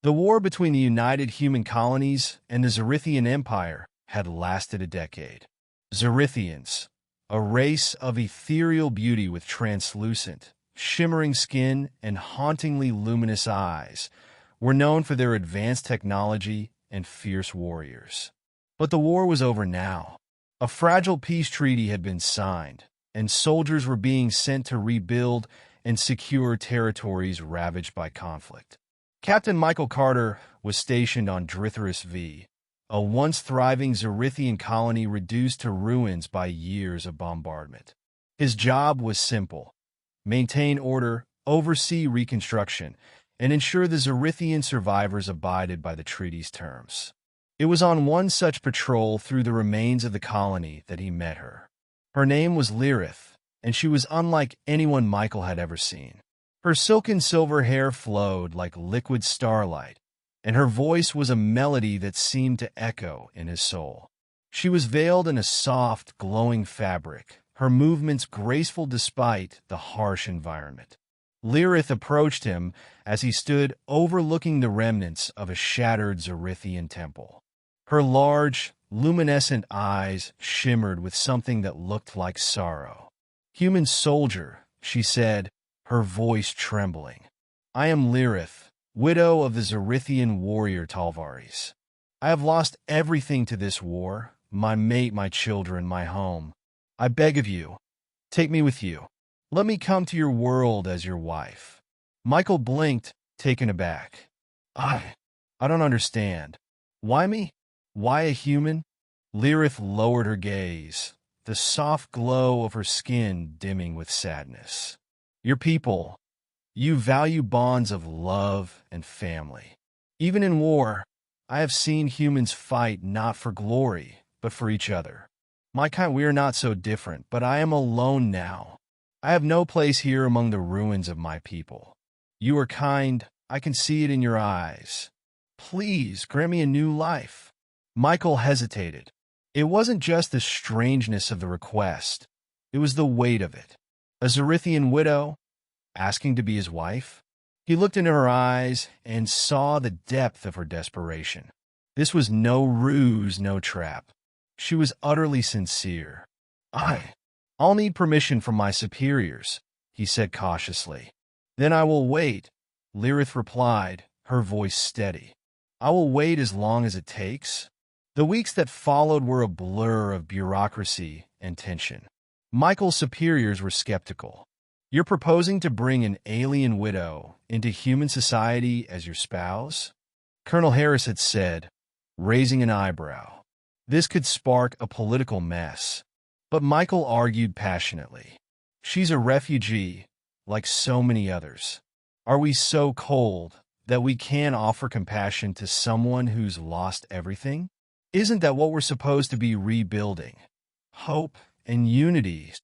The war between the United Human Colonies and the Zarythian Empire had lasted a decade. Zarythians, a race of ethereal beauty with translucent, shimmering skin and hauntingly luminous eyes, were known for their advanced technology and fierce warriors. But the war was over now. A fragile peace treaty had been signed, and soldiers were being sent to rebuild and secure territories ravaged by conflict. Captain Michael Carter was stationed on Drithyrus V, a once thriving Zarythian colony reduced to ruins by years of bombardment. His job was simple: maintain order, oversee reconstruction, and ensure the Zarythian survivors abided by the treaty's terms. It was on one such patrol through the remains of the colony that he met her. Her name was Lyrith, and she was unlike anyone Michael had ever seen. Her silken silver hair flowed like liquid starlight, and her voice was a melody that seemed to echo in his soul. She was veiled in a soft, glowing fabric, her movements graceful despite the harsh environment. Lyrith approached him as he stood overlooking the remnants of a shattered Zarythian temple. Her large, luminescent eyes shimmered with something that looked like sorrow. "Human soldier," she said, her voice trembling. "I am Lyrith, widow of the Zarythian warrior Talvaris. I have lost everything to this war, my mate, my children, my home. I beg of you, take me with you. Let me come to your world as your wife." Michael blinked, taken aback. I don't understand. Why me? Why a human?" Lyrith lowered her gaze, the soft glow of her skin dimming with sadness. "Your people. You value bonds of love and family. Even in war, I have seen humans fight not for glory, but for each other. My kind, we are not so different, but I am alone now. I have no place here among the ruins of my people. You are kind, I can see it in your eyes. Please grant me a new life." Michael hesitated. It wasn't just the strangeness of the request, it was the weight of it. A Zarythian widow, asking to be his wife? He looked into her eyes and saw the depth of her desperation. This was no ruse, no trap. She was utterly sincere. I'll need permission from my superiors," he said cautiously. "Then I will wait," Lyrith replied, her voice steady. "I will wait as long as it takes." The weeks that followed were a blur of bureaucracy and tension. Michael's superiors were skeptical. "You're proposing to bring an alien widow into human society as your spouse?" Colonel Harris had said, raising an eyebrow. This could spark a political mess. But Michael argued passionately. "She's a refugee, like so many others. Are we so cold that we can't offer compassion to someone who's lost everything? Isn't that what we're supposed to be rebuilding? Hope and unity."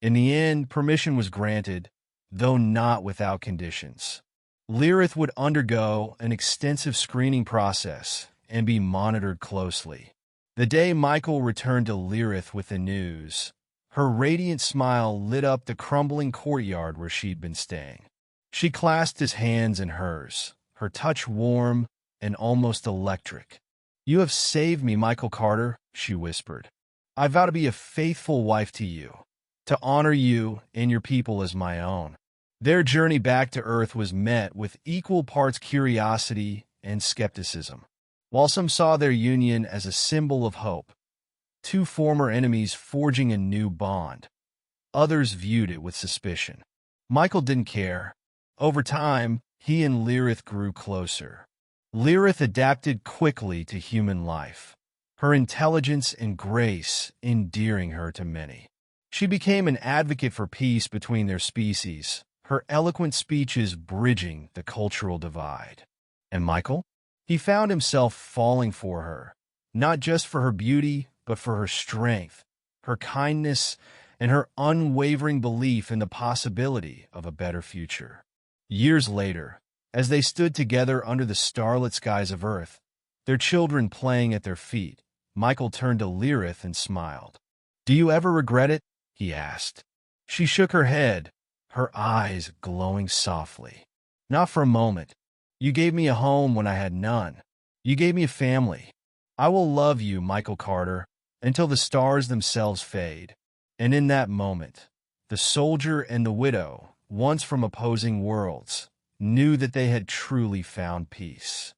In the end, permission was granted, though not without conditions. Lyrith would undergo an extensive screening process and be monitored closely. The day Michael returned to Lyrith with the news, her radiant smile lit up the crumbling courtyard where she'd been staying. She clasped his hands in hers, her touch warm and almost electric. "You have saved me, Michael Carter," she whispered. "I vow to be a faithful wife to you, to honor you and your people as my own." Their journey back to Earth was met with equal parts curiosity and skepticism. While some saw their union as a symbol of hope, two former enemies forging a new bond, others viewed it with suspicion. Michael didn't care. Over time, he and Lyrith grew closer. Lyrith adapted quickly to human life, her intelligence and grace endearing her to many. She became an advocate for peace between their species, her eloquent speeches bridging the cultural divide. And Michael? He found himself falling for her, not just for her beauty, but for her strength, her kindness, and her unwavering belief in the possibility of a better future. Years later, as they stood together under the starlit skies of Earth, their children playing at their feet, Michael turned to Lyrith and smiled. "Do you ever regret it?" he asked. She shook her head, her eyes glowing softly. "Not for a moment. You gave me a home when I had none. You gave me a family. I will love you, Michael Carter, until the stars themselves fade. And in that moment, the soldier and the widow, once from opposing worlds, knew that they had truly found peace.